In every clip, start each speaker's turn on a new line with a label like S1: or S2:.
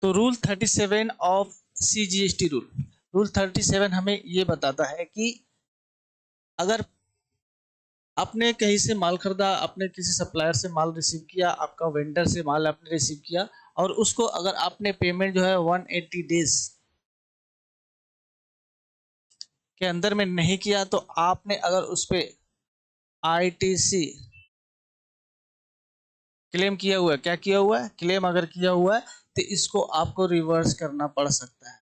S1: तो rule 37 of CGST rule 37 हमें ये बताता है कि अगर आपने कहीं से माल खरीदा, आपने किसी सप्लायर से माल रिसीव किया, आपका वेंडर से माल आपने रिसीव किया और उसको अगर आपने पेमेंट जो है 180 डेज के अंदर में नहीं किया, तो आपने अगर उस पर ITC क्लेम किया हुआ है, क्या किया हुआ है, क्लेम अगर किया हुआ है, तो इसको आपको रिवर्स करना पड़ सकता है।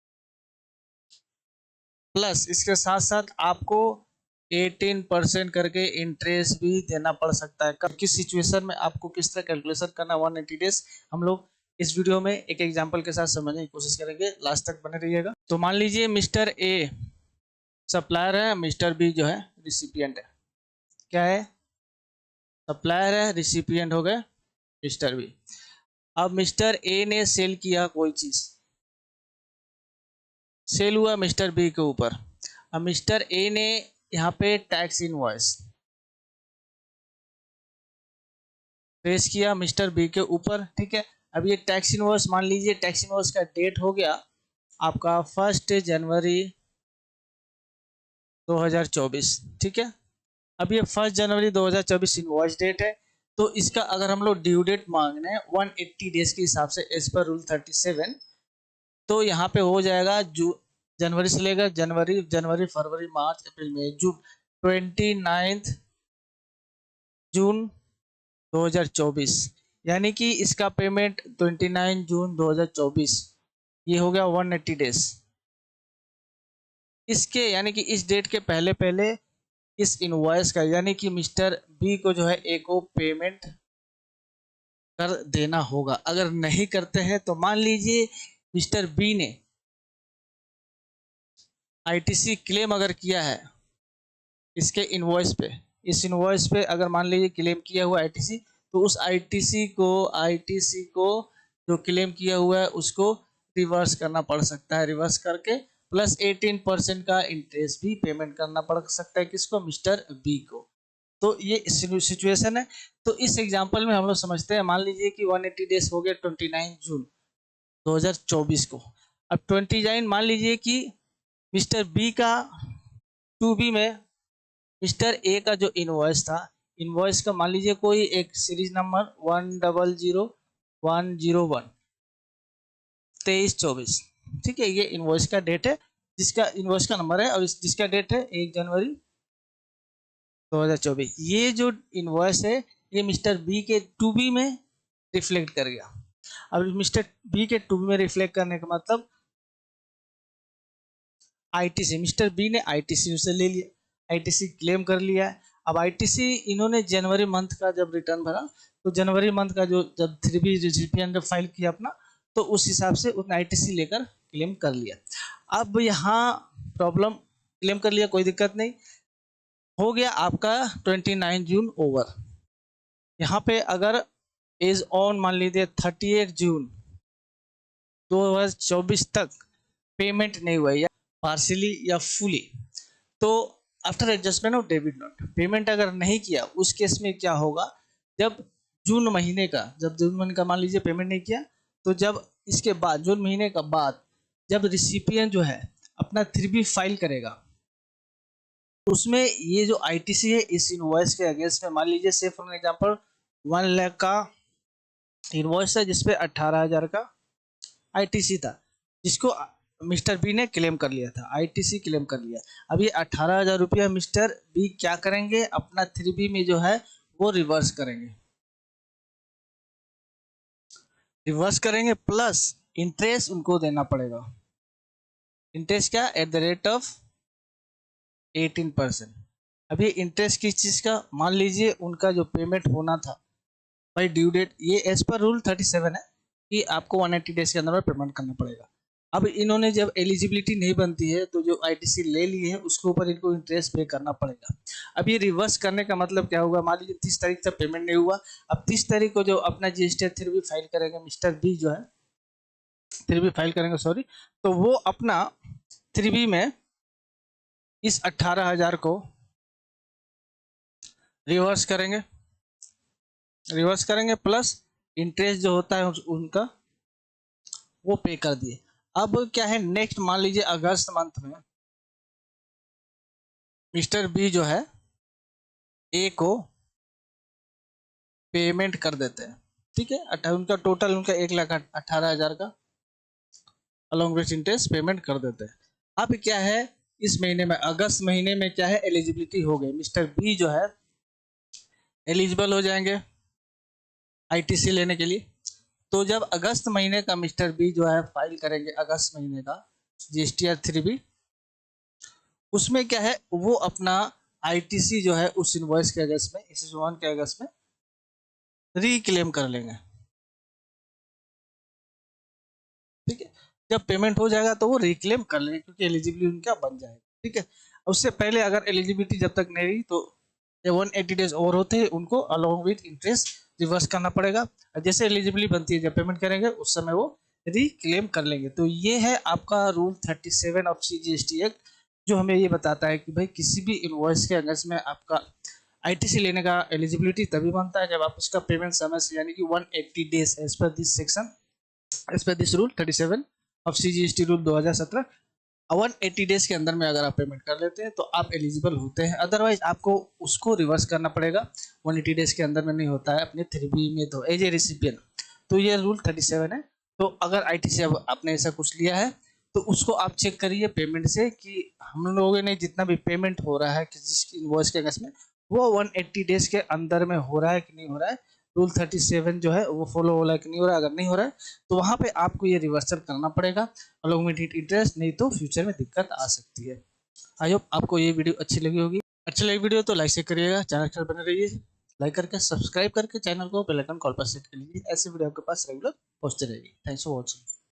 S1: प्लस इसके साथ साथ आपको 18% करके इंटरेस्ट भी देना पड़ सकता है। कब किस सिचुएशन में आपको किस तरह कैलकुलेशन करना 180 डेज, हम लोग इस वीडियो में एक एग्जांपल के साथ समझने की कोशिश करेंगे। लास्ट तक बने रहिएगा। तो मान लीजिए मिस्टर ए सप्लायर है, मिस्टर बी जो है रिसिपिएंट है। क्या है, सप्लायर है, रिसिपिएंट हो गए मिस्टर बी। अब मिस्टर ए ने सेल किया कोई चीज, सेल हुआ मिस्टर बी के ऊपर। अब मिस्टर ए ने यहाँ पे टैक्स इनवॉइस पेश किया मिस्टर बी के ऊपर, ठीक है। अब ये टैक्स इनवॉइस, मान लीजिए टैक्स इनवॉइस का डेट हो गया आपका 1 जनवरी 2024, ठीक है। अब ये 1 जनवरी 2024 इनवॉइस डेट है, तो इसका अगर हम लोग ड्यू डेट मांग रहे हैं 180 डेज के हिसाब से एज पर रूल 37, तो यहाँ पे हो जाएगा जनवरी से लेकर जनवरी फरवरी मार्च अप्रैल मई जून, 29 जून 2024, यानी कि इसका पेमेंट 29 जून 2024, ये हो गया 180 डेज। इसके यानी कि इस डेट के पहले पहले इस इनवॉइस का यानी कि मिस्टर बी को जो है ए को पेमेंट कर देना होगा। अगर नहीं करते हैं तो मान लीजिए मिस्टर बी ने ITC क्लेम अगर किया है इसके इनवॉइस पे, इस इनवॉइस पे अगर मान लीजिए क्लेम किया हुआ ITC, तो उस ITC को जो क्लेम किया हुआ है उसको रिवर्स करना पड़ सकता है। रिवर्स करके प्लस 18% का इंटरेस्ट भी पेमेंट करना पड़ सकता है। किसको, मिस्टर बी को। तो ये सिचुएशन है। तो इस एग्जांपल में हम लोग समझते हैं, मान लीजिए कि 180 डेज हो गए 29 जून 2024 को। अब 29 मान लीजिए कि मिस्टर बी का 2B में मिस्टर ए का जो इनवॉइस था, इनवॉइस का मान लीजिए कोई एक सीरीज नंबर 100101 2324, ठीक है। ये इनवॉइस का डेट है, जिसका इनवॉइस का नंबर है और जिसका डेट है 1 जनवरी 2024। ये जो इनवॉइस है ये मिस्टर बी के 2B में रिफ्लेक्ट कर गया। अब मिस्टर बी के 2B में रिफ्लेक्ट करने का मतलब ITC, मिस्टर बी ने ITC उसे ले लिया, ITC क्लेम कर लिया है। अब ITC इन्होंने जनवरी मंथ का जब रिटर्न भरा, तो जनवरी मंथ का जो जब 3B रिसिपिएंट फाइल किया अपना, तो उस हिसाब से उसने ITC लेकर क्लेम कर लिया। अब यहाँ प्रॉब्लम, क्लेम कर लिया कोई दिक्कत नहीं, हो गया आपका 29 जून ओवर। यहाँ पे अगर एज ऑन मान लीजिए 38 जून 2024 तक पेमेंट नहीं हुआ या पार्शियली या फुली, तो after adjustment of debit note payment अगर नहीं किया, उस केस में क्या होगा, जब जून महीने का मान लीजिए पेमेंट नहीं किया, तो जब इसके बाद जून महीने का बाद जब रिसिपिएंट जो है अपना 3B फाइल करेगा, उसमें ये जो ITC है इस इनवॉइस के अगेंस्ट में, मान लीजिए से फॉर एग्जांपल 1 लाख का इनवॉइस है जिसपे 18,000 का ITC था, जिसको मिस्टर बी ने क्लेम कर लिया था, ITC क्लेम कर लिया। अब ये 18,000 रुपया मिस्टर बी क्या करेंगे, अपना 3B में जो है वो रिवर्स करेंगे, प्लस इंटरेस्ट उनको देना पड़ेगा। इंटरेस्ट क्या, एट द रेट ऑफ 18%। अब ये इंटरेस्ट किस चीज का, मान लीजिए उनका जो पेमेंट होना था भाई ड्यू डेट, ये एज पर रूल 37 है कि आपको 180 डेज के अंदर पेमेंट करना पड़ेगा। अब इन्होंने जब एलिजिबिलिटी नहीं बनती है, तो जो ITC ले लिए है उसके ऊपर इनको इंटरेस्ट पे करना पड़ेगा। अब ये रिवर्स करने का मतलब क्या होगा, मान लीजिए 30 तारीख तक पेमेंट नहीं हुआ, अब 30 तारीख को जो अपना GST 3B फाइल करेंगे, मिस्टर बी जो है 3B फाइल करेंगे, सॉरी, तो वो अपना 3B में इस 18,000 को रिवर्स करेंगे प्लस इंटरेस्ट जो होता है उनका वो पे कर दिए। अब क्या है नेक्स्ट, मान लीजिए अगस्त मंथ में मिस्टर बी जो है ए को पेमेंट कर देते हैं, ठीक है, उनका टोटल उनका 1,18,000 का अलॉन्ग विथ इंटरेस्ट पेमेंट कर देते हैं। अब क्या है इस महीने में, अगस्त महीने में क्या है एलिजिबिलिटी हो गई, मिस्टर बी जो है एलिजिबल हो जाएंगे आईटीसी लेने के लिए। तो जब अगस्त महीने का मिस्टर बी जो है फाइल करेंगे अगस्त महीने का जीएसटीआर 3B, उसमें क्या है वो अपना आईटीसी जो है उस इनवॉइस के अगस्त में, इस 1 के अगस्त में रिक्लेम कर लेंगे, ठीक है। जब पेमेंट हो जाएगा तो वो रिक्लेम कर लेंगे क्योंकि एलिजिबिलिटी उनका बन जाएगा, ठीक है। उससे पहले अगर एलिजिबिलिटी जब तक नहीं रही तो 180 डेज और होते हैं उनको अलॉन्ग विथ इंटरेस्ट रिवर्स करना पड़ेगा। जैसे एलिजिबिलिटी बनती है जब पेमेंट करेंगे उस समय वो रिक्लेम कर लेंगे। तो ये है आपका रूल 37 ऑफ सीजीएसटी एक्ट, जो हमें ये बताता है कि भाई किसी भी इनवॉइस के अगस्त में आपका आईटीसी लेने का एलिजिबिलिटी तभी बनता है जब आप उसका पेमेंट समय से यानी कि 180 days as per this section, as per this rule 37 of CGST rule 2017, 180 days के अंदर में अगर आप पेमेंट कर लेते हैं तो आप एलिजिबल होते हैं। अदरवाइज आपको उसको रिवर्स करना पड़ेगा, 180 डेज के अंदर में नहीं होता है अपने 3B में तो एज ए रिसिपिएंट। तो ये रूल 37 है। तो अगर आईटीसी अब आपने ऐसा कुछ लिया है तो उसको आप चेक करिए पेमेंट से कि हम लोगों ने जितना भी पेमेंट हो रहा है कि जिसकी इनवॉइस के अगस्त में वो 180 डेज के अंदर में हो रहा है कि नहीं हो रहा है, रूल 37 जो है वो फॉलो हो रहा है कि नहीं हो रहा है। अगर नहीं हो रहा है तो वहाँ पे आपको ये रिवर्सल करना पड़ेगा अलॉन्ग विद इंटरेस्ट, नहीं तो फ्यूचर में दिक्कत आ सकती है। आई होप आपको ये वीडियो अच्छी लगी होगी। अच्छी लगी वीडियो तो लाइक से करिएगा, चैनल पर बने रहिए, लाइक करके सब्सक्राइब करके चैनल को बेल आइकन कॉल पर सेट कर लीजिए, ऐसे वीडियो आपके पास रेगुलर पहुंचते रहेगी। Thanks for watching.